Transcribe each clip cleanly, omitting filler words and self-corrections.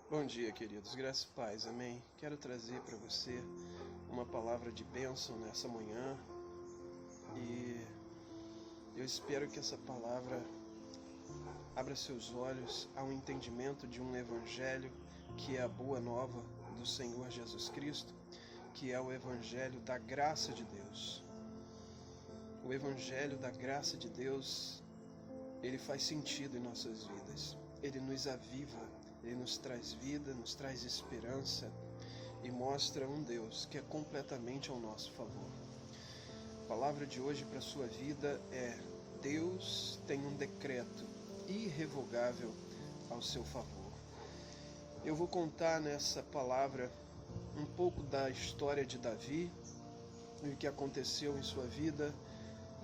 Bom dia, queridos. Graça e paz, amém. Quero trazer para você uma palavra de bênção nessa manhã e eu espero que essa palavra abra seus olhos ao entendimento de um evangelho que é a boa nova do Senhor Jesus Cristo, que é o evangelho da graça de Deus. O evangelho da graça de Deus, ele faz sentido em nossas vidas. Ele nos aviva, ele nos traz vida, nos traz esperança e mostra um Deus que é completamente ao nosso favor. A palavra de hoje para a sua vida é: Deus tem um decreto irrevogável ao seu favor. Eu vou contar nessa palavra um pouco da história de Davi e o que aconteceu em sua vida.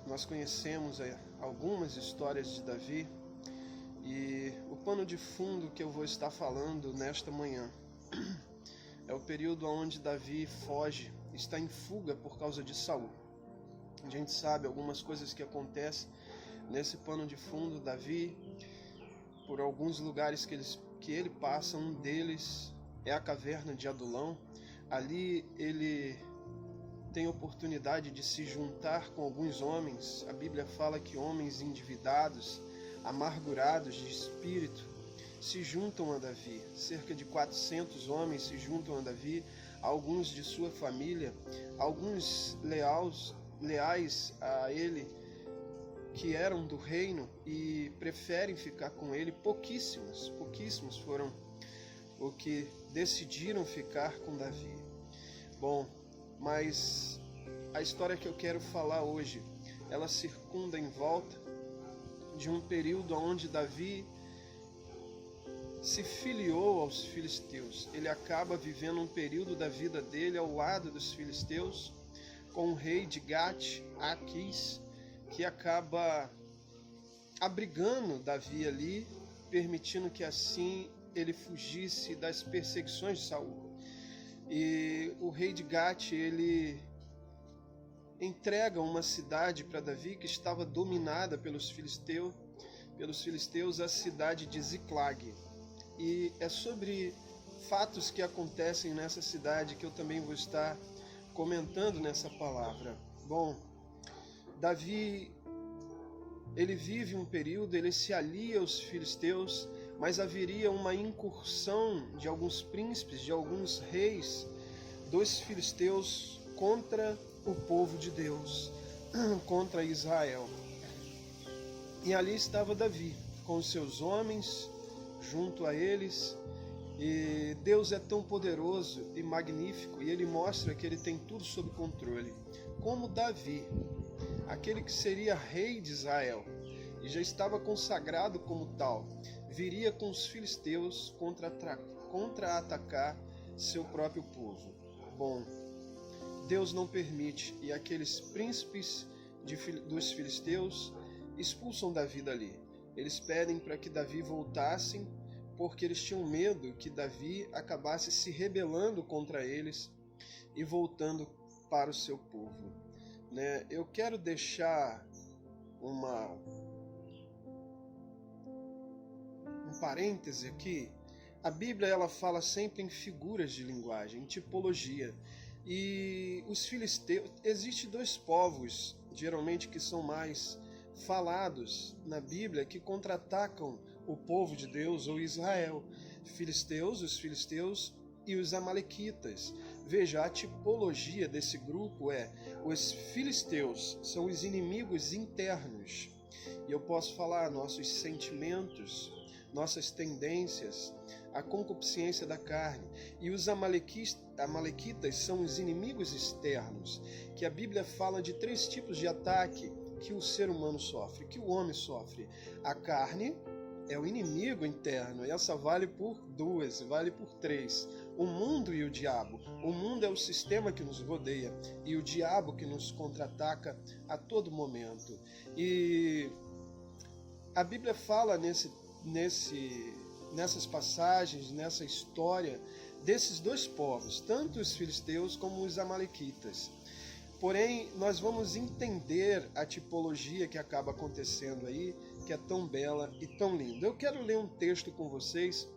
Nós conhecemos algumas histórias de Davi e o pano de fundo que eu vou estar falando nesta manhã é o período onde Davi foge, está em fuga por causa de Saul. A gente sabe algumas coisas que acontecem nesse pano de fundo. Davi, por alguns lugares que ele passa, um deles é a caverna de Adulão. Ali ele tem oportunidade de se juntar com alguns homens. A Bíblia fala que homens endividados, amargurados de espírito, se juntam a Davi. Cerca de 400 homens se juntam a Davi, alguns de sua família, alguns leais a ele, que eram do reino e preferem ficar com ele. Pouquíssimos foram o que decidiram ficar com Davi. Bom, mas a história que eu quero falar hoje, ela circunda em volta de um período onde Davi se filiou aos filisteus. Ele acaba vivendo um período da vida dele ao lado dos filisteus, com o rei de Gate, Aquis, que acaba abrigando Davi ali, permitindo que assim ele fugisse das perseguições de Saul. E o rei de Gate, ele entrega uma cidade para Davi que estava dominada pelos filisteus, a cidade de Ziclag. E é sobre fatos que acontecem nessa cidade que eu também vou estar comentando nessa palavra. Bom, Davi, ele vive um período, ele se alia aos filisteus, mas haveria uma incursão de alguns príncipes, de alguns reis dos filisteus contra o povo de Deus, contra Israel. E ali estava Davi, com os seus homens, junto a eles. E Deus é tão poderoso e magnífico, e ele mostra que ele tem tudo sob controle. Como Davi, aquele que seria rei de Israel, e já estava consagrado como tal, viria com os filisteus contra-atacar seu próprio povo. Bom, Deus não permite, e aqueles príncipes dos filisteus expulsam Davi dali. Eles pedem para que Davi voltasse, porque eles tinham medo que Davi acabasse se rebelando contra eles e voltando para o seu povo. Eu quero deixar um parêntese aqui. A Bíblia, ela fala sempre em figuras de linguagem, em tipologia. E os filisteus, existem dois povos, geralmente, que são mais falados na Bíblia, que contra-atacam o povo de Deus ou Israel. Os filisteus e os amalequitas. Veja, a tipologia desse grupo os filisteus são os inimigos internos. E eu posso falar nossos sentimentos, nossas tendências, a concupiscência da carne. E os amalequitas são os inimigos externos, que a Bíblia fala de 3 tipos de ataque que o ser humano sofre, que o homem sofre. A carne é o inimigo interno, e essa vale por 2, vale por 3. O mundo e o diabo. O mundo é o sistema que nos rodeia, e o diabo que nos contra-ataca a todo momento. E a Bíblia fala nessas passagens, nessa história, desses 2 povos, tanto os filisteus como os amalequitas. Porém, nós vamos entender a tipologia que acaba acontecendo aí, que é tão bela e tão linda. Eu quero ler um texto com vocês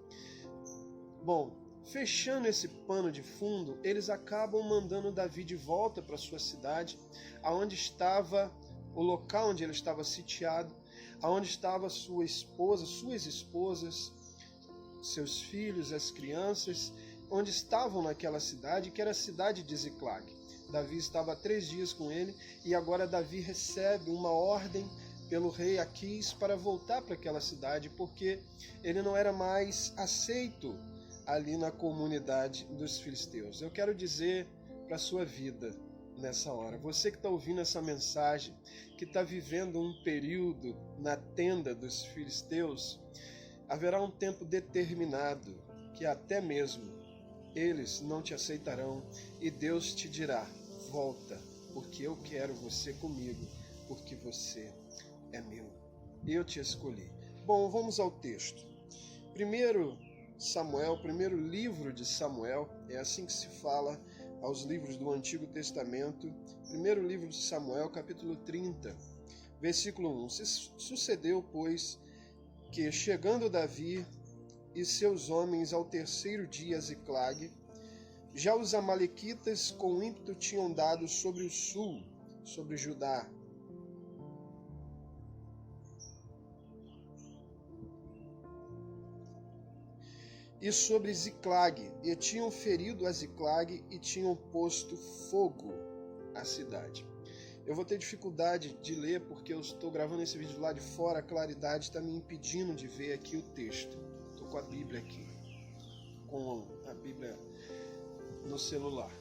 Bom, fechando esse pano de fundo, eles acabam mandando Davi de volta para sua cidade, aonde estava o local onde ele estava sitiado, aonde estava sua esposa, suas esposas, seus filhos, as crianças, onde estavam naquela cidade, que era a cidade de Ziclag. Davi estava há 3 dias com ele, e agora Davi recebe uma ordem pelo rei Aquis para voltar para aquela cidade, porque ele não era mais aceito ali na comunidade dos filisteus. Eu quero dizer para a sua vida nessa hora, você que está ouvindo essa mensagem, que está vivendo um período na tenda dos filisteus, haverá um tempo determinado que até mesmo eles não te aceitarão, e Deus te dirá: volta, porque eu quero você comigo, porque você é meu. Eu te escolhi. Bom, vamos ao texto. Primeiro livro de Samuel, é assim que se fala aos livros do Antigo Testamento. Primeiro livro de Samuel, capítulo 30, versículo 1. Sucedeu, pois, que chegando Davi e seus homens ao 3º dia a Ziclag, já os amalequitas com ímpeto tinham dado sobre o sul, sobre Judá. E sobre Ziclag, e tinham ferido a Ziclag e tinham posto fogo à cidade. Eu vou ter dificuldade de ler porque eu estou gravando esse vídeo lá de fora, a claridade está me impedindo de ver aqui o texto. Estou com a Bíblia aqui, com a Bíblia no celular.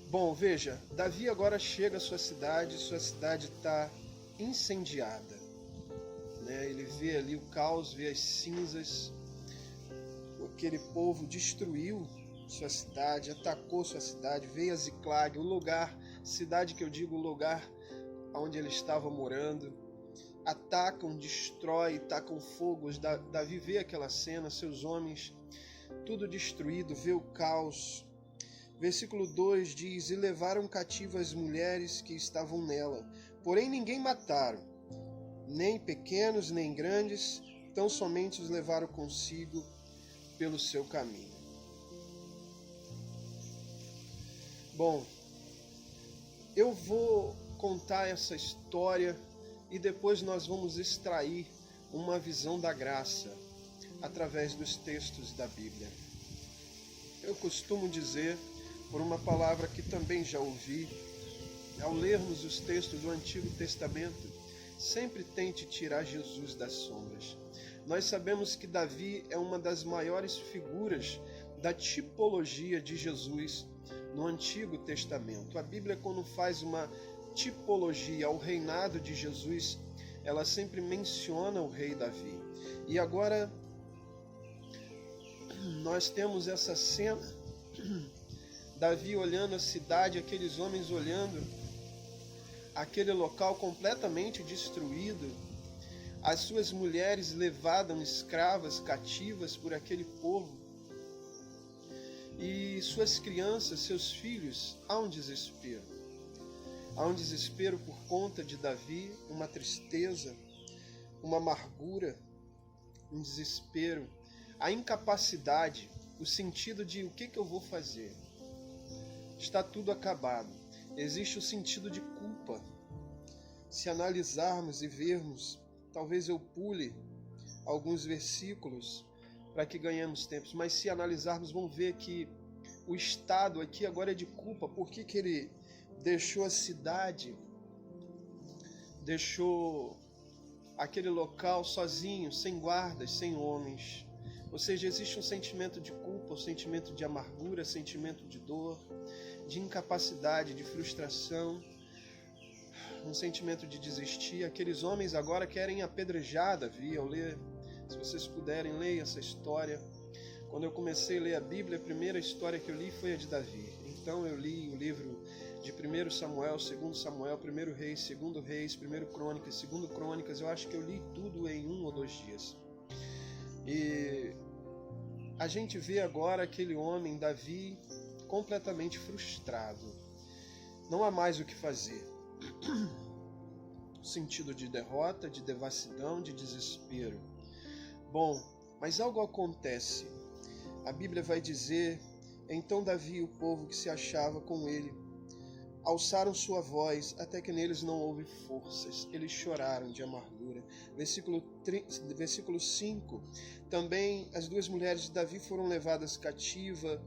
Bom, veja, Davi agora chega à sua cidade está incendiada, né? Ele vê ali o caos, vê as cinzas, aquele povo destruiu sua cidade, atacou sua cidade, veio a Ziclag, o lugar, cidade que eu digo, o lugar onde ele estava morando, atacam, destrói, tacam fogo. Davi vê aquela cena, seus homens, tudo destruído, vê o caos. Versículo 2 diz: e levaram cativas as mulheres que estavam nela, porém ninguém mataram, nem pequenos nem grandes, tão somente os levaram consigo pelo seu caminho. Bom, eu vou contar essa história e depois nós vamos extrair uma visão da graça através dos textos da Bíblia. Eu costumo dizer, por uma palavra que também já ouvi, ao lermos os textos do Antigo Testamento, sempre tente tirar Jesus das sombras. Nós sabemos que Davi é uma das maiores figuras da tipologia de Jesus no Antigo Testamento. A Bíblia, quando faz uma tipologia ao reinado de Jesus, ela sempre menciona o rei Davi. E agora nós temos essa cena, Davi olhando a cidade, aqueles homens olhando aquele local completamente destruído, as suas mulheres levadas escravas, cativas por aquele povo, e suas crianças, seus filhos. Há um desespero. Há um desespero por conta de Davi, uma tristeza, uma amargura, um desespero, a incapacidade, o sentido de o que eu vou fazer? Está tudo acabado. Existe o sentido de culpa. Se analisarmos e vermos, talvez eu pule alguns versículos para que ganhemos tempo, mas se analisarmos, vamos ver que o estado aqui agora é de culpa. Por que ele deixou a cidade, deixou aquele local sozinho, sem guardas, sem homens? Ou seja, existe um sentimento de culpa, um sentimento de amargura, sentimento de dor, de incapacidade, de frustração, um sentimento de desistir. Aqueles homens agora querem apedrejar Davi. Eu ler, se vocês puderem, leiam essa história. Quando eu comecei a ler a Bíblia, a primeira história que eu li foi a de Davi. Então eu li o livro de 1 Samuel, 2 Samuel, 1 Reis, 2 Reis, 1 Crônicas, 2 Crônicas. Eu acho que eu li tudo em 1 ou 2 dias. E a gente vê agora aquele homem, Davi, completamente frustrado. Não há mais o que fazer. Sentido de derrota, de devassidão, de desespero. Bom, mas algo acontece. A Bíblia vai dizer: então Davi e o povo que se achava com ele alçaram sua voz até que neles não houve forças. Eles choraram de amargura. Versículo 5. Também as duas mulheres de Davi foram levadas cativa,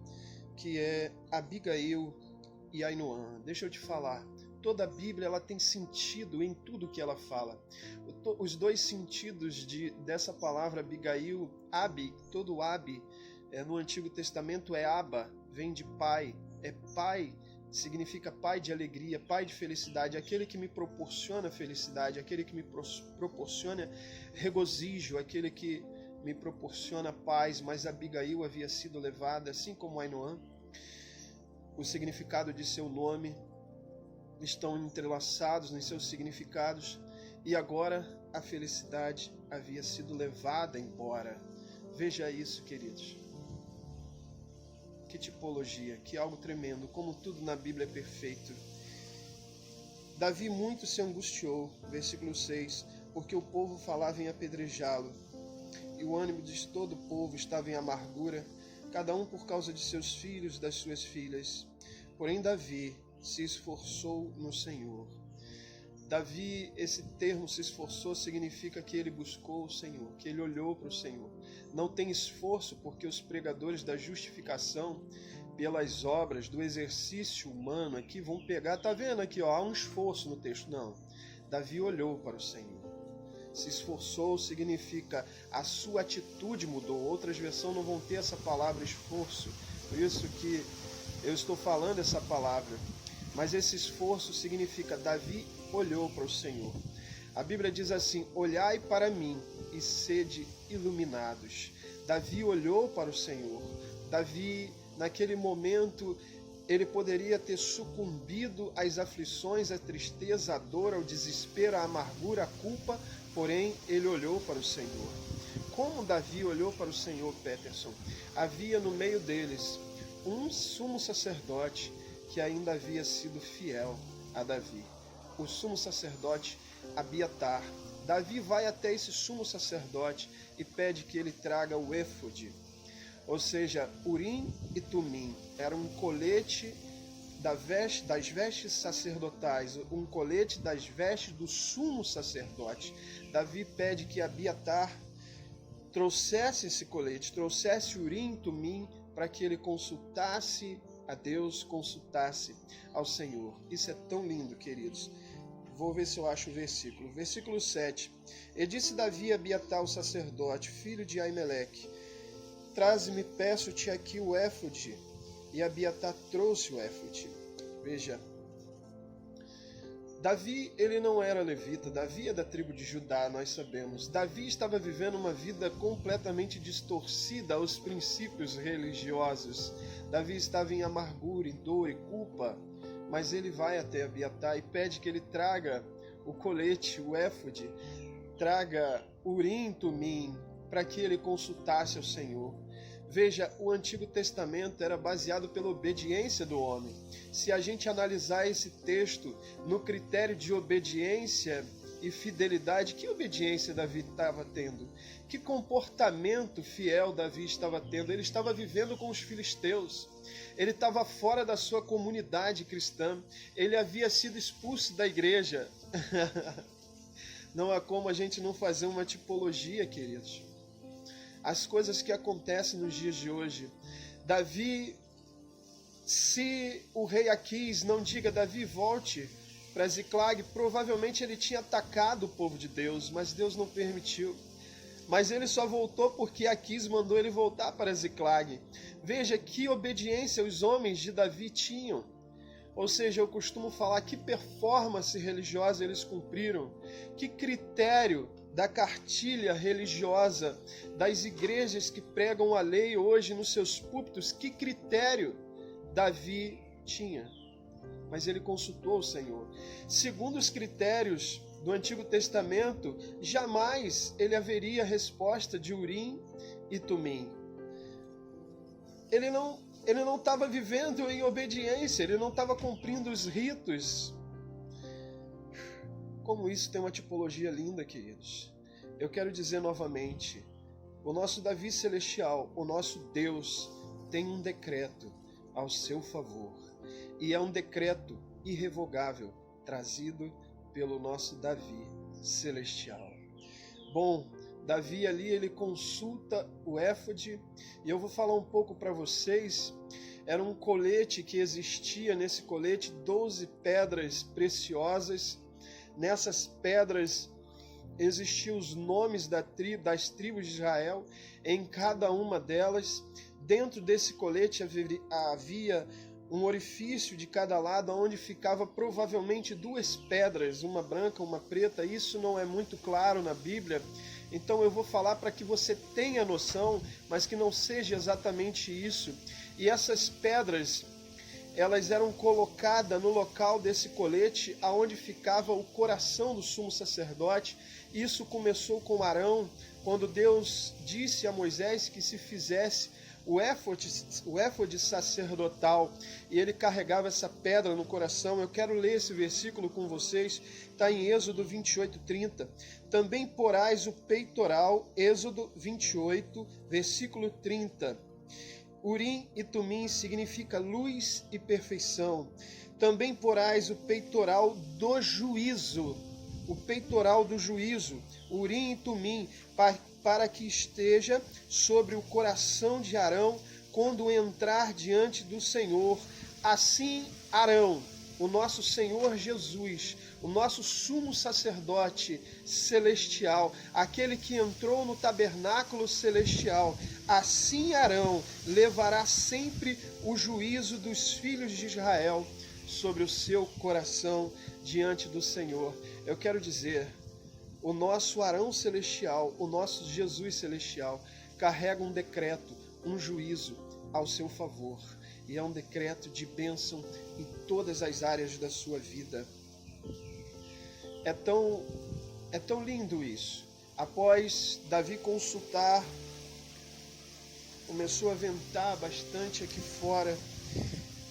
que é Abigail e Ainoã. Deixa eu te falar. Toda a Bíblia ela tem sentido em tudo que ela fala. Os dois sentidos dessa palavra Abigail, todo Abi, no Antigo Testamento é Abba, vem de pai, é pai, significa pai de alegria, pai de felicidade, aquele que me proporciona felicidade, aquele que me proporciona regozijo, aquele que me proporciona paz. Mas Abigail havia sido levada, assim como Ainoã. O significado de seu nome estão entrelaçados nos seus significados, e agora a felicidade havia sido levada embora. Veja isso, queridos. Que tipologia, que algo tremendo, como tudo na Bíblia é perfeito. Davi muito se angustiou, versículo 6, porque o povo falava em apedrejá-lo, e o ânimo de todo o povo estava em amargura, cada um por causa de seus filhos e das suas filhas. Porém Davi se esforçou no Senhor. Davi, esse termo se esforçou significa que ele buscou o Senhor, que ele olhou para o Senhor. Não tem esforço, porque os pregadores da justificação pelas obras do exercício humano aqui vão pegar, tá vendo aqui, ó, há um esforço no texto. Não, Davi olhou para o Senhor. Se esforçou significa a sua atitude mudou. Outras versões não vão ter essa palavra esforço, por isso que eu estou falando essa palavra. Mas esse esforço significa Davi olhou para o Senhor. A Bíblia diz assim: olhai para mim e sede iluminados. Davi olhou para o Senhor. Davi, naquele momento, ele poderia ter sucumbido às aflições, à tristeza, à dor, ao desespero, à amargura, à culpa, porém ele olhou para o Senhor. Como Davi olhou para o Senhor, Peterson? Havia no meio deles um sumo sacerdote que ainda havia sido fiel a Davi, o sumo sacerdote Abiatar. Davi vai até esse sumo sacerdote e pede que ele traga o éfode, ou seja, Urim e Tumim. Era um colete das vestes sacerdotais, um colete das vestes do sumo sacerdote. Davi pede que Abiatar trouxesse esse colete, trouxesse Urim e Tumim, para que ele consultasse a Deus, consultasse ao Senhor. Isso é tão lindo, queridos. Vou ver se eu acho o versículo. Versículo 7. E disse Davi a Abiatar, o sacerdote, filho de Aimeleque: traze-me, peço-te aqui o éfode. E Abiatar trouxe o éfode. Veja, Davi, ele não era levita, Davi é da tribo de Judá, nós sabemos. Davi estava vivendo uma vida completamente distorcida aos princípios religiosos. Davi estava em amargura, em dor e culpa, mas ele vai até Abiatar e pede que ele traga o colete, o éfode, traga Urim e Tumim, para que ele consultasse ao Senhor. Veja, o Antigo Testamento era baseado pela obediência do homem. Se a gente analisar esse texto no critério de obediência e fidelidade, que obediência Davi estava tendo? Que comportamento fiel Davi estava tendo? Ele estava vivendo com os filisteus. Ele estava fora da sua comunidade cristã. Ele havia sido expulso da igreja. Não há como a gente não fazer uma tipologia, queridos. As coisas que acontecem nos dias de hoje. Davi, se o rei Aquis não diga Davi volte para Ziclag, provavelmente ele tinha atacado o povo de Deus, mas Deus não permitiu. Mas ele só voltou porque Aquis mandou ele voltar para Ziclag. Veja que obediência os homens de Davi tinham. Ou seja, eu costumo falar que performance religiosa eles cumpriram, que critério da cartilha religiosa das igrejas que pregam a lei hoje nos seus púlpitos, que critério Davi tinha. Mas ele consultou o Senhor. Segundo os critérios do Antigo Testamento, jamais ele haveria resposta de Urim e Tumim. Ele não estava vivendo em obediência, ele não estava cumprindo os ritos. Como isso tem uma tipologia linda, queridos. Eu quero dizer novamente, O nosso Davi celestial, o nosso Deus, tem um decreto ao seu favor. E é um decreto irrevogável, trazido pelo nosso Davi celestial. Bom, Davi ali, ele consulta o éfode, e eu vou falar um pouco para vocês. Era um colete que existia, nesse colete 12 pedras preciosas. Nessas pedras existiam os nomes das tribos de Israel, em cada uma delas. Dentro desse colete havia um orifício de cada lado, onde ficava provavelmente 2 pedras, uma branca, uma preta. Isso não é muito claro na Bíblia, então eu vou falar para que você tenha noção, mas que não seja exatamente isso. E essas pedras, elas eram colocadas no local desse colete, aonde ficava o coração do sumo sacerdote. Isso começou com Arão, quando Deus disse a Moisés que se fizesse o éfode sacerdotal, e ele carregava essa pedra no coração. Eu quero ler esse versículo com vocês, está em Êxodo 28:30. Também porás o peitoral, Êxodo 28, versículo 30. Urim e Tumim significa luz e perfeição. Também porás o peitoral do juízo, o peitoral do juízo, Urim e Tumim, para que esteja sobre o coração de Arão quando entrar diante do Senhor. Assim Arão, o nosso Senhor Jesus, o nosso sumo sacerdote celestial, aquele que entrou no tabernáculo celestial, assim Arão levará sempre o juízo dos filhos de Israel sobre o seu coração diante do Senhor. Eu quero dizer, o nosso Arão celestial, o nosso Jesus celestial, carrega um decreto, um juízo ao seu favor. E é um decreto de bênção em todas as áreas da sua vida. É tão lindo isso. Após Davi consultar, começou a ventar bastante aqui fora.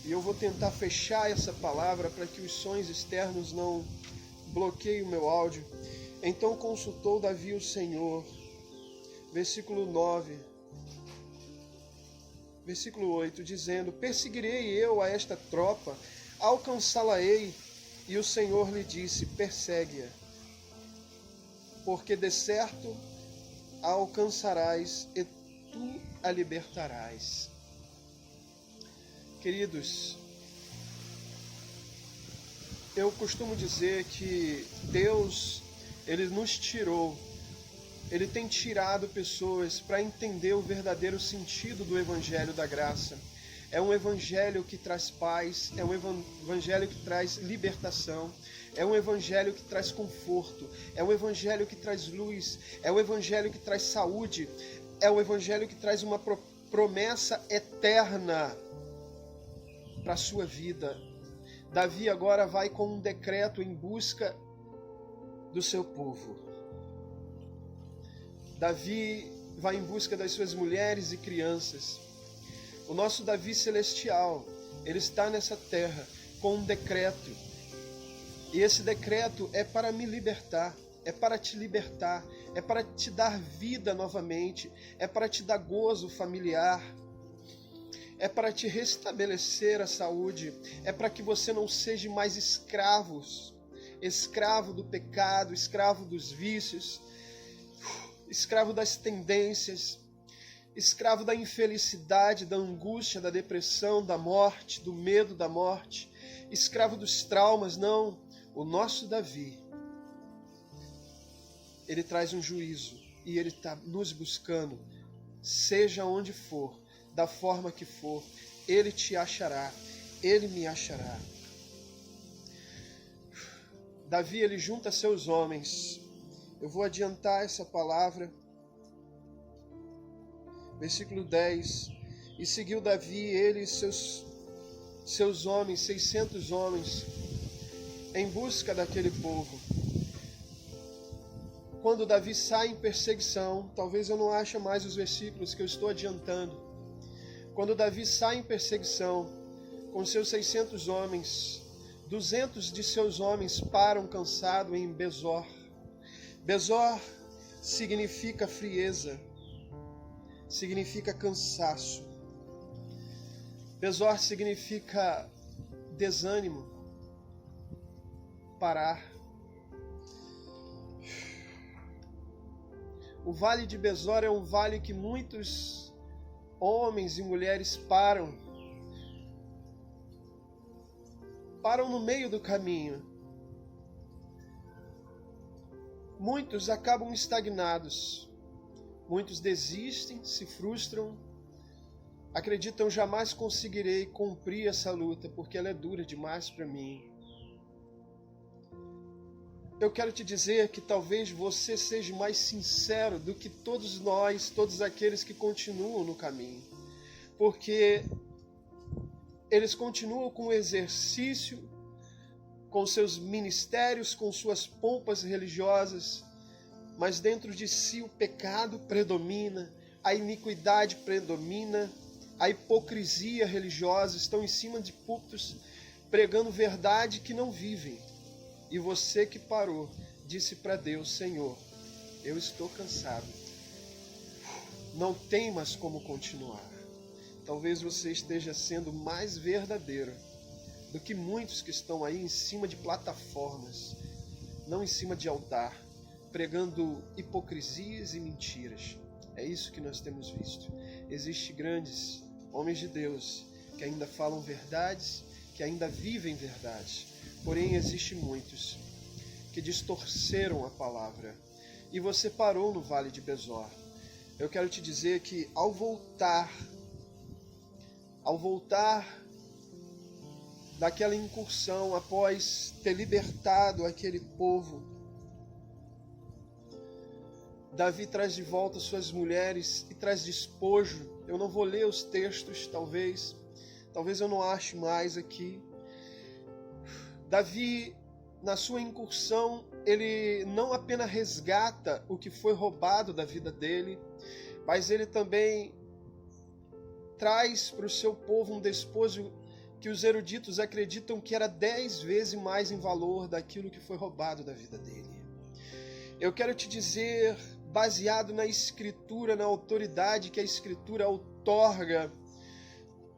E eu vou tentar fechar essa palavra para que os sons externos não bloqueiem o meu áudio. Então consultou Davi o Senhor. Versículo 9. Versículo 8, dizendo: perseguirei eu a esta tropa, alcançá-la-ei. E o Senhor lhe disse: persegue-a, porque de certo a alcançarás e tu a libertarás. Queridos, eu costumo dizer que Deus, Ele nos tirou, Ele tem tirado pessoas para entender o verdadeiro sentido do Evangelho da Graça. É um Evangelho que traz paz, é um Evangelho que traz libertação, é um Evangelho que traz conforto, é um Evangelho que traz luz, é um Evangelho que traz saúde, é um Evangelho que traz uma promessa eterna para a sua vida. Davi agora vai com um decreto em busca do seu povo. Davi vai em busca das suas mulheres e crianças. O nosso Davi celestial, ele está nessa terra com um decreto. E esse decreto é para me libertar, é para te libertar, é para te dar vida novamente, é para te dar gozo familiar, é para te restabelecer a saúde, é para que você não seja mais escravo do pecado, escravo dos vícios, escravo das tendências, escravo da infelicidade, da angústia, da depressão, da morte, do medo da morte, escravo dos traumas. Não, o nosso Davi, ele traz um juízo e ele está nos buscando, seja onde for, da forma que for, ele te achará, ele me achará. Davi, ele junta seus homens. Eu vou adiantar essa palavra. Versículo 10. E seguiu Davi, ele e seus homens, 600 homens, em busca daquele povo. Quando Davi sai em perseguição, talvez eu não ache mais os versículos que eu estou adiantando. Quando Davi sai em perseguição com seus 600 homens, 200 de seus homens param cansado em Besor. Besor significa frieza. significa cansaço. Besor significa desânimo, parar. O vale de Besor é um vale que muitos homens e mulheres param no meio do caminho. Muitos acabam estagnados, muitos desistem, se frustram, acreditam jamais conseguirei cumprir essa luta porque ela é dura demais para mim. Eu quero te dizer que talvez você seja mais sincero do que todos nós, todos aqueles que continuam no caminho, porque eles continuam com o exercício, com seus ministérios, com suas pompas religiosas, mas dentro de si o pecado predomina, a iniquidade predomina, a hipocrisia religiosa, estão em cima de púlpitos pregando verdade que não vivem. E você que parou, disse para Deus: Senhor, eu estou cansado, não tem mais como continuar. Talvez você esteja sendo mais verdadeiro do que muitos que estão aí em cima de plataformas, não em cima de altar, pregando hipocrisias e mentiras. É isso que nós temos visto. Existem grandes homens de Deus que ainda falam verdades, que ainda vivem verdades. Porém, existem muitos que distorceram a palavra. E você parou no Vale de Besor. Eu quero te dizer que ao voltar daquela incursão, após ter libertado aquele povo, Davi traz de volta suas mulheres e traz despojo. Eu não vou ler os textos, talvez eu não ache mais aqui. Davi, na sua incursão, ele não apenas resgata o que foi roubado da vida dele, mas ele também traz para o seu povo um despojo que os eruditos acreditam que era 10 vezes mais em valor daquilo que foi roubado da vida dele. Eu quero te dizer, baseado na Escritura, na autoridade que a Escritura outorga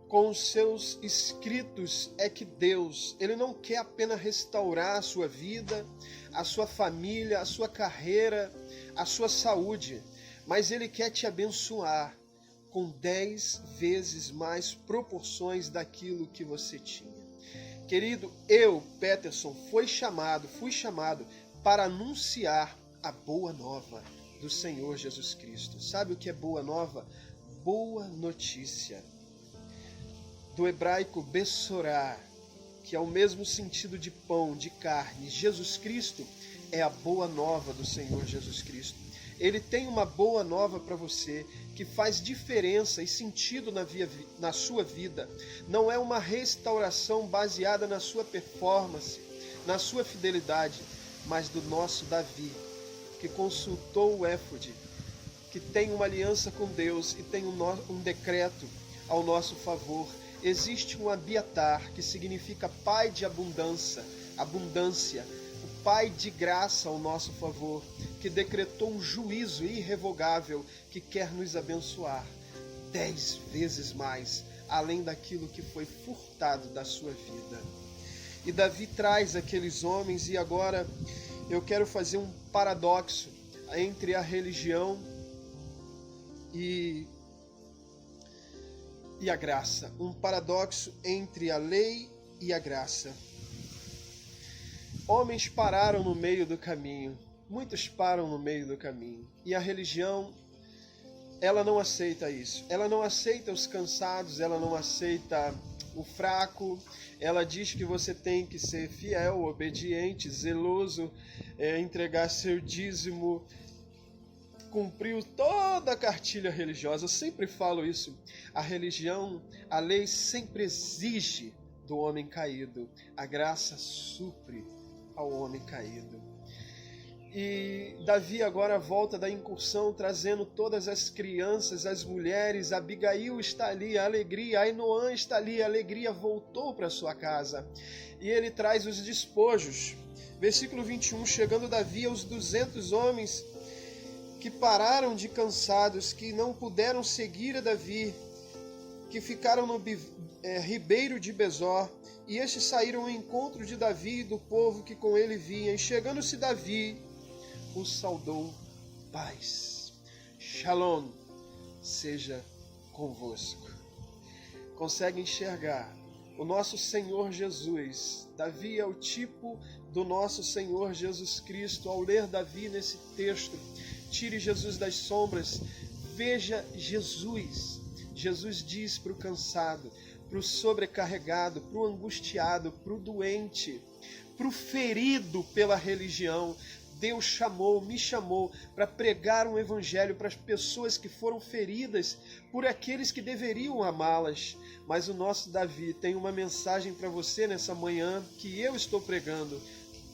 com os seus escritos, é que Deus, Ele não quer apenas restaurar a sua vida, a sua família, a sua carreira, a sua saúde, mas Ele quer te abençoar com 10 vezes mais proporções daquilo que você tinha. Querido, eu, Peterson, fui chamado para anunciar a boa nova do Senhor Jesus Cristo. Sabe o que é boa nova? Boa notícia. Do hebraico bessorá, que é o mesmo sentido de pão, de carne. Jesus Cristo é a boa nova do Senhor Jesus Cristo. Ele tem uma boa nova para você, que faz diferença e sentido na sua vida. Não é uma restauração baseada na sua performance, na sua fidelidade, mas do nosso Davi, que consultou o éfode, que tem uma aliança com Deus e tem um decreto ao nosso favor. Existe um Abiatar, que significa pai de abundância, o pai de graça ao nosso favor, que decretou um juízo irrevogável, que quer nos abençoar 10 vezes mais, além daquilo que foi furtado da sua vida. E Davi traz aqueles homens, e agora eu quero fazer um paradoxo entre a religião e a graça. Um paradoxo entre a lei e a graça. Homens pararam no meio do caminho. Muitos param no meio do caminho. E a religião, ela não aceita isso. Ela não aceita os cansados, ela não aceita o fraco. Ela diz que você tem que ser fiel, obediente, zeloso, entregar seu dízimo, cumpriu toda a cartilha religiosa. Eu sempre falo isso. A religião, a lei sempre exige do homem caído. A graça supre ao homem caído. E Davi agora volta da incursão, trazendo todas as crianças, as mulheres. Abigail está ali, a alegria. Ainoã está ali, a alegria voltou para sua casa. E ele traz os despojos. Versículo 21, chegando Davi aos 200 homens, que pararam de cansados, que não puderam seguir a Davi, que ficaram no ribeiro de Besor, e estes saíram ao encontro de Davi e do povo que com ele vinha, e chegando-se Davi, o saudou: paz, Shalom, seja convosco. Consegue enxergar o nosso Senhor Jesus? Davi é o tipo do nosso Senhor Jesus Cristo. Ao ler Davi nesse texto, tire Jesus das sombras, veja Jesus. Jesus diz para o cansado, para o sobrecarregado, para o angustiado, para o doente, para o ferido pela religião. Deus me chamou para pregar um evangelho para as pessoas que foram feridas por aqueles que deveriam amá-las. Mas o nosso Davi tem uma mensagem para você nessa manhã que eu estou pregando: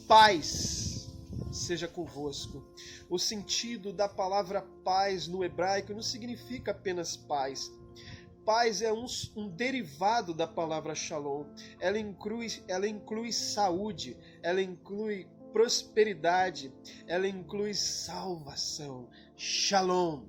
paz seja convosco. O sentido da palavra paz no hebraico não significa apenas paz. Paz é um derivado da palavra shalom. Ela inclui saúde, ela inclui prosperidade, ela inclui salvação. Shalom.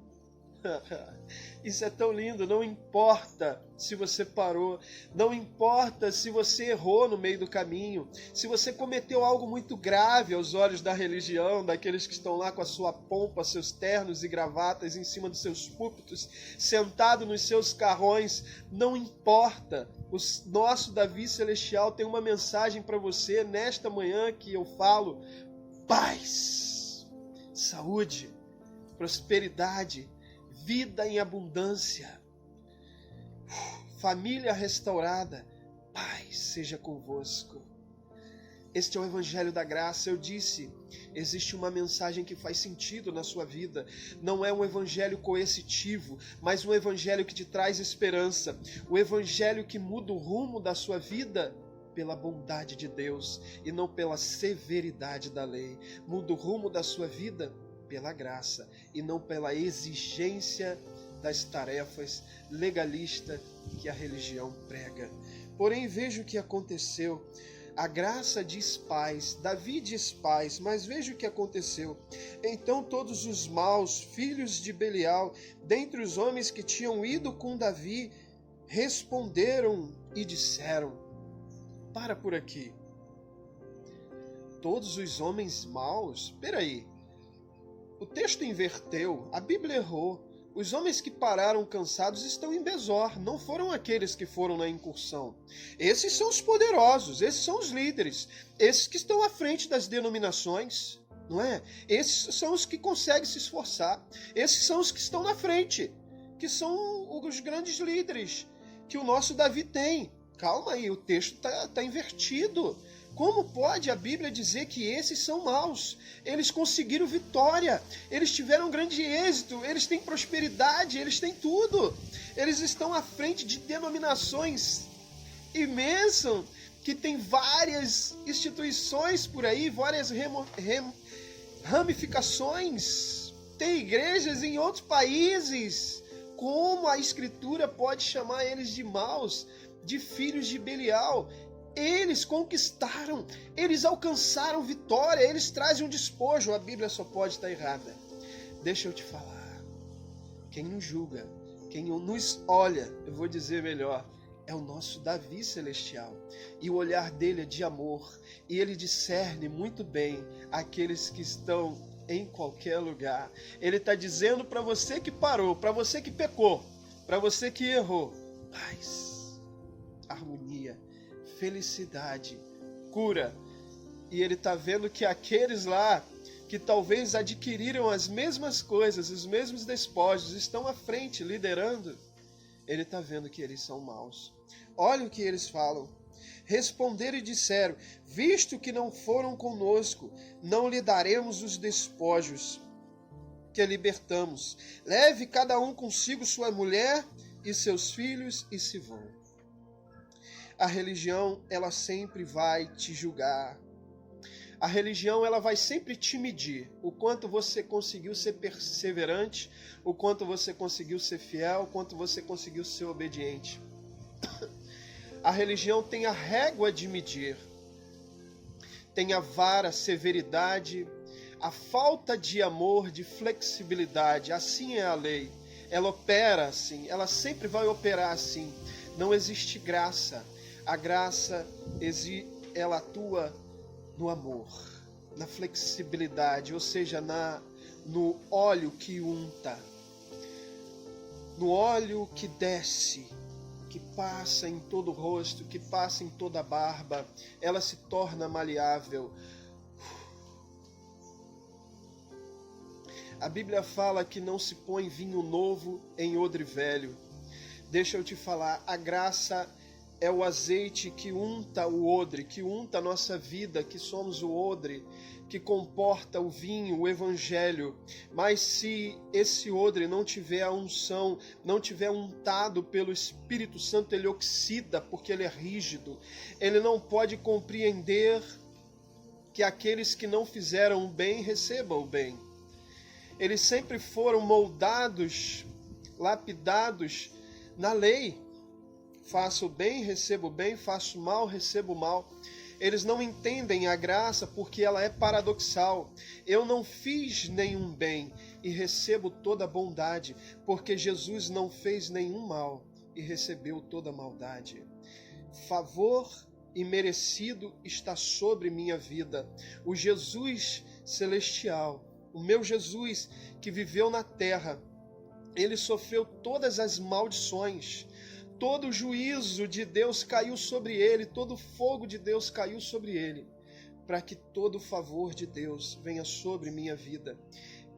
Isso é tão lindo. Não importa se você parou, não importa se você errou no meio do caminho, se você cometeu algo muito grave aos olhos da religião, daqueles que estão lá com a sua pompa, seus ternos e gravatas em cima dos seus púlpitos, sentado nos seus carrões, não importa. O nosso Davi Celestial tem uma mensagem para você nesta manhã que eu falo: paz, saúde, prosperidade, vida em abundância, família restaurada, paz seja convosco. Este é o Evangelho da Graça. Eu disse, existe uma mensagem que faz sentido na sua vida. Não é um evangelho coercitivo, mas um evangelho que te traz esperança. O evangelho que muda o rumo da sua vida pela bondade de Deus e não pela severidade da lei. Muda o rumo da sua vida pela graça e não pela exigência das tarefas legalistas que a religião prega. Porém, veja o que aconteceu. A graça diz paz, Davi diz paz, mas veja o que aconteceu. Então todos os maus filhos de Belial, dentre os homens que tinham ido com Davi, responderam e disseram: para por aqui. Todos os homens maus? Peraí, o texto inverteu, a Bíblia errou. Os homens que pararam cansados estão em Besor, não foram aqueles que foram na incursão. Esses são os poderosos, esses são os líderes, esses que estão à frente das denominações, não é? Esses são os que conseguem se esforçar, esses são os que estão na frente, que são os grandes líderes que o nosso Davi tem. Calma aí, o texto está invertido. Como pode a Bíblia dizer que esses são maus? Eles conseguiram vitória, eles tiveram grande êxito, eles têm prosperidade, eles têm tudo. Eles estão à frente de denominações imensas, que tem várias instituições por aí, várias ramificações. Tem igrejas em outros países. Como a Escritura pode chamar eles de maus, de filhos de Belial? Eles conquistaram, eles alcançaram vitória, eles trazem um despojo. A Bíblia só pode estar errada. Deixa eu te falar, quem nos julga, quem nos olha, eu vou dizer melhor, é o nosso Davi Celestial. E o olhar dele é de amor, e ele discerne muito bem aqueles que estão em qualquer lugar. Ele está dizendo para você que parou, para você que pecou, para você que errou: paz, harmonia, felicidade, cura. E ele está vendo que aqueles lá que talvez adquiriram as mesmas coisas, os mesmos despojos, estão à frente, liderando. Ele está vendo que eles são maus. Olha o que eles falam. Responderam e disseram: visto que não foram conosco, não lhe daremos os despojos que libertamos. Leve cada um consigo sua mulher e seus filhos e se vão. A religião, ela sempre vai te julgar. A religião, ela vai sempre te medir. O quanto você conseguiu ser perseverante, o quanto você conseguiu ser fiel, o quanto você conseguiu ser obediente. A religião tem a régua de medir. Tem a vara, a severidade. A falta de amor, de flexibilidade, assim é a lei. Ela opera assim, ela sempre vai operar assim. Não existe graça. A graça, ela atua no amor, na flexibilidade, ou seja, no óleo que unta, no óleo que desce, que passa em todo o rosto, que passa em toda a barba, ela se torna maleável. A Bíblia fala que não se põe vinho novo em odre velho. Deixa eu te falar, a graça é o azeite que unta o odre, que unta a nossa vida, que somos o odre, que comporta o vinho, o evangelho. Mas se esse odre não tiver a unção, não tiver untado pelo Espírito Santo, ele oxida, porque ele é rígido. Ele não pode compreender que aqueles que não fizeram o bem recebam o bem. Eles sempre foram moldados, lapidados na lei. Faço o bem, recebo o bem, faço o mal, recebo o mal. Eles não entendem a graça porque ela é paradoxal. Eu não fiz nenhum bem e recebo toda a bondade, porque Jesus não fez nenhum mal e recebeu toda a maldade. Favor imerecido está sobre minha vida. O Jesus celestial, o meu Jesus que viveu na terra, ele sofreu todas as maldições. Todo o juízo de Deus caiu sobre ele, todo o fogo de Deus caiu sobre ele, para que todo o favor de Deus venha sobre minha vida.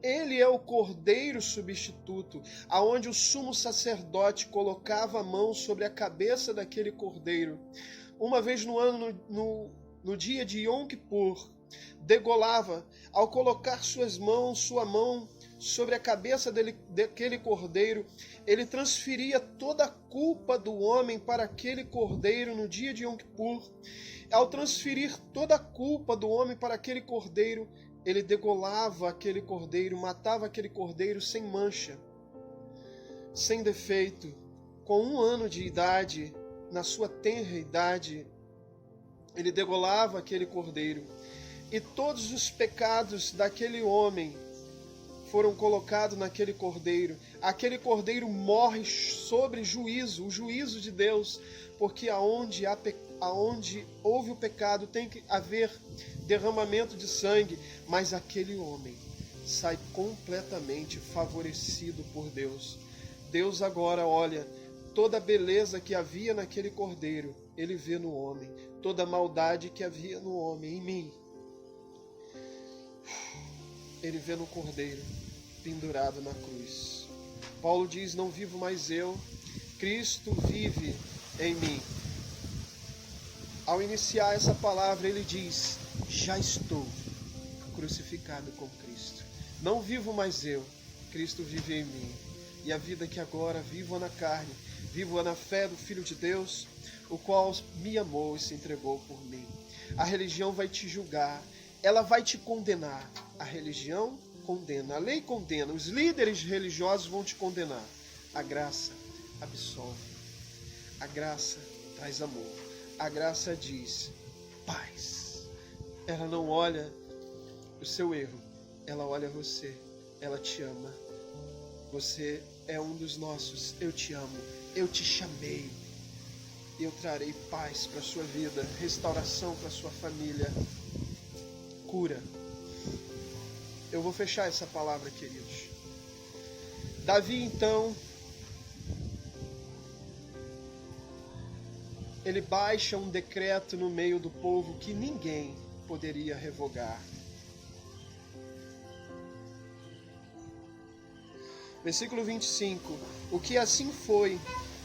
Ele é o cordeiro substituto, aonde o sumo sacerdote colocava a mão sobre a cabeça daquele cordeiro. Uma vez no ano, no dia de Yom Kippur, degolava, ao colocar sua mão sobre a cabeça daquele cordeiro, ele transferia toda a culpa do homem para aquele cordeiro no dia de Yom Kippur. Ao transferir toda a culpa do homem para aquele cordeiro, ele degolava aquele cordeiro, matava aquele cordeiro sem mancha, sem defeito, com 1 ano de idade, na sua tenra idade, ele degolava aquele cordeiro. E todos os pecados daquele homem foram colocados naquele cordeiro. Aquele cordeiro morre sobre juízo, o juízo de Deus, porque aonde houve o pecado tem que haver derramamento de sangue, mas aquele homem sai completamente favorecido por Deus. Deus agora olha toda a beleza que havia naquele cordeiro, ele vê no homem, toda a maldade que havia no homem, em mim, ele vê no cordeiro pendurado na cruz. Paulo diz: não vivo mais eu, Cristo vive em mim. Ao iniciar essa palavra, ele diz: já estou crucificado com Cristo. Não vivo mais eu, Cristo vive em mim. E a vida que agora vivo na carne, vivo na fé do Filho de Deus, o qual me amou e se entregou por mim. A religião vai te julgar, ela vai te condenar. A religião condena, a lei condena, os líderes religiosos vão te condenar. A graça absolve, a graça traz amor, a graça diz paz. Ela não olha o seu erro, ela olha você, ela te ama. Você é um dos nossos, eu te amo, eu te chamei. Eu trarei paz para a sua vida, restauração para a sua família, cura. Eu vou fechar essa palavra, queridos. Davi, então, ele baixa um decreto no meio do povo que ninguém poderia revogar. Versículo 25. O que assim foi,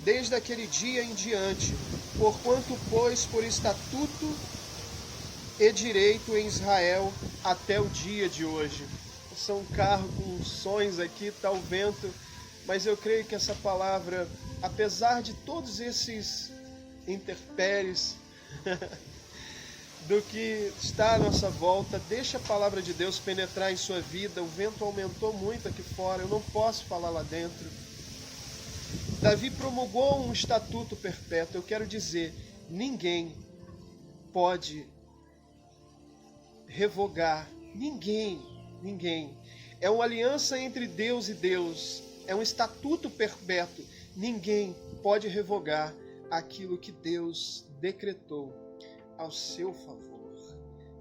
desde aquele dia em diante, porquanto, pois, por estatuto e direito em Israel até o dia de hoje. São um carro com sons aqui, está o vento, mas eu creio que essa palavra, apesar de todos esses intempéries do que está à nossa volta, deixa a palavra de Deus penetrar em sua vida. O vento aumentou muito aqui fora, eu não posso falar lá dentro. Davi promulgou um estatuto perpétuo. Eu quero dizer, ninguém pode revogar, ninguém Ninguém. É uma aliança entre Deus e Deus. É um estatuto perpétuo. Ninguém pode revogar aquilo que Deus decretou ao seu favor.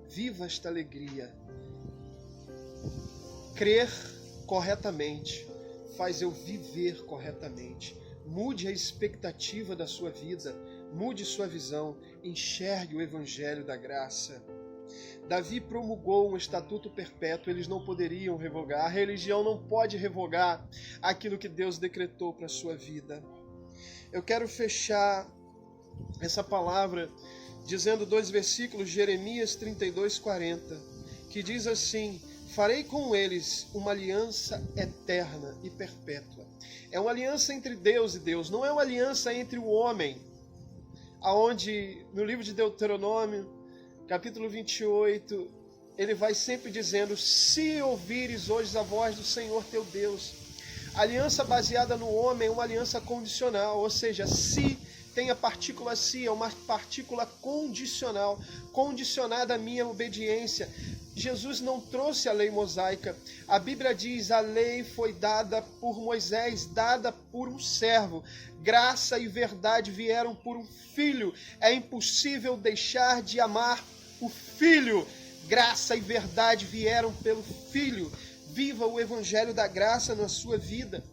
Viva esta alegria. Crer corretamente faz eu viver corretamente. Mude a expectativa da sua vida, mude sua visão, enxergue o evangelho da graça. Davi promulgou um estatuto perpétuo, eles não poderiam revogar. A religião não pode revogar aquilo que Deus decretou para a sua vida. Eu quero fechar essa palavra dizendo 2 versículos, Jeremias 32:40, que diz assim: farei com eles uma aliança eterna e perpétua. É uma aliança entre Deus e Deus, não é uma aliança entre o homem, aonde no livro de Deuteronômio, capítulo 28, ele vai sempre dizendo: se ouvires hoje a voz do Senhor teu Deus. A aliança baseada no homem é uma aliança condicional, ou seja, se tem a partícula se, é uma partícula condicional, condicionada à minha obediência. Jesus não trouxe a lei mosaica. A Bíblia diz: a lei foi dada por Moisés, dada por um servo. Graça e verdade vieram por um filho. É impossível deixar de amar o filho. Graça e verdade vieram pelo filho. Viva o evangelho da graça na sua vida.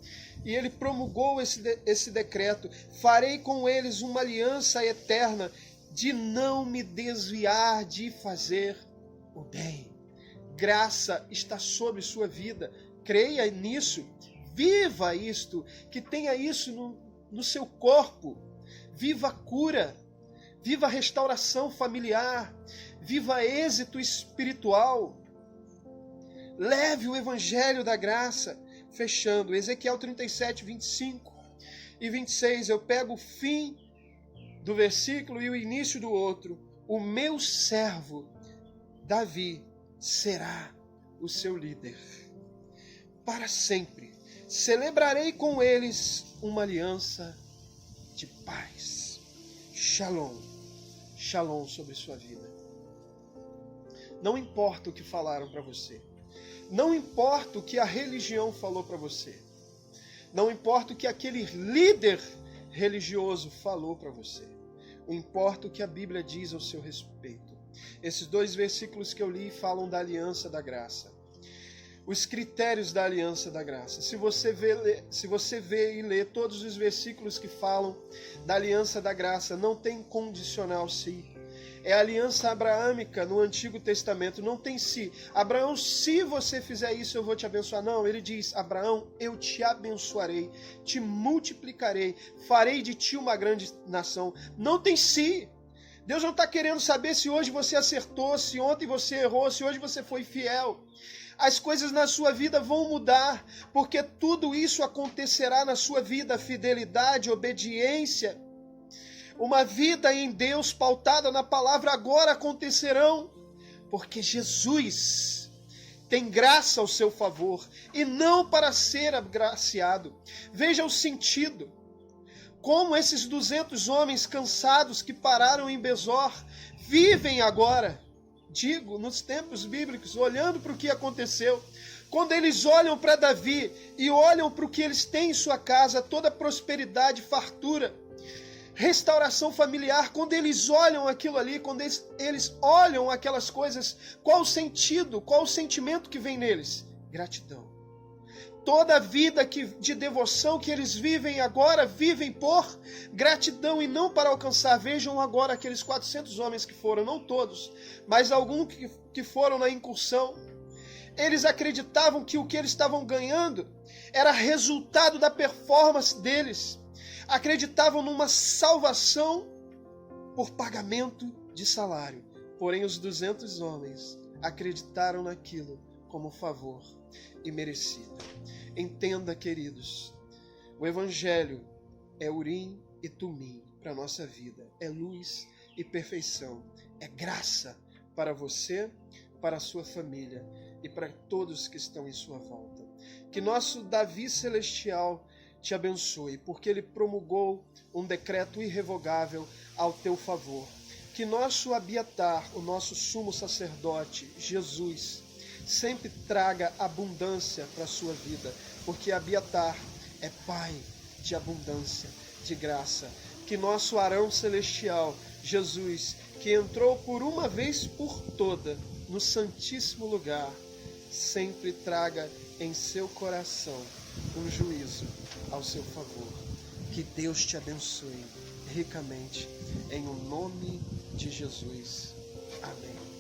E ele promulgou esse decreto: farei com eles uma aliança eterna de não me desviar de fazer o bem. Graça está sobre sua vida. Creia nisso. Viva isto. Que tenha isso no seu corpo. Viva a cura. Viva a restauração familiar. Viva êxito espiritual. Leve o evangelho da graça. Fechando, Ezequiel 37, 25 e 26, eu pego o fim do versículo e o início do outro. O meu servo, Davi, será o seu líder para sempre. Celebrarei com eles uma aliança de paz. Shalom. Shalom sobre sua vida. Não importa o que falaram para você. Não importa o que a religião falou para você. Não importa o que aquele líder religioso falou para você. O importa o que a Bíblia diz ao seu respeito. Esses 2 versículos que eu li falam da aliança da graça. Os critérios da aliança da graça. Se você vê e lê todos os versículos que falam da aliança da graça, não tem condicional se. É a aliança abraâmica no Antigo Testamento, não tem se. Abraão, se você fizer isso, eu vou te abençoar. Não, ele diz: Abraão, eu te abençoarei, te multiplicarei, farei de ti uma grande nação. Não tem se. Deus não está querendo saber se hoje você acertou, se ontem você errou, se hoje você foi fiel. As coisas na sua vida vão mudar, porque tudo isso acontecerá na sua vida: fidelidade, obediência. Uma vida em Deus pautada na palavra agora acontecerão, porque Jesus tem graça ao seu favor e não para ser agraciado. Veja o sentido. Como esses 200 homens cansados que pararam em Besor vivem agora, digo, nos tempos bíblicos, olhando para o que aconteceu. Quando eles olham para Davi e olham para o que eles têm em sua casa, toda prosperidade, fartura, restauração familiar, quando eles olham aquilo ali, quando eles olham aquelas coisas, qual o sentido, qual o sentimento que vem neles? Gratidão. Toda a vida de devoção que eles vivem agora, vivem por gratidão e não para alcançar. Vejam agora aqueles 400 homens que foram, não todos, mas alguns que foram na incursão. Eles acreditavam que o que eles estavam ganhando era resultado da performance deles. Acreditavam numa salvação por pagamento de salário. Porém, os 200 homens acreditaram naquilo como favor e merecido. Entenda, queridos, o Evangelho é Urim e Tumim para a nossa vida. É luz e perfeição. É graça para você, para a sua família e para todos que estão em sua volta. Que nosso Davi celestial te abençoe, porque ele promulgou um decreto irrevogável ao teu favor. Que nosso Abiatar, o nosso sumo sacerdote, Jesus, sempre traga abundância para a sua vida, porque Abiatar é pai de abundância, de graça. Que nosso Arão Celestial, Jesus, que entrou por uma vez por toda no Santíssimo Lugar, sempre traga em seu coração um juízo ao seu favor. Que Deus te abençoe ricamente, em o nome de Jesus. Amém.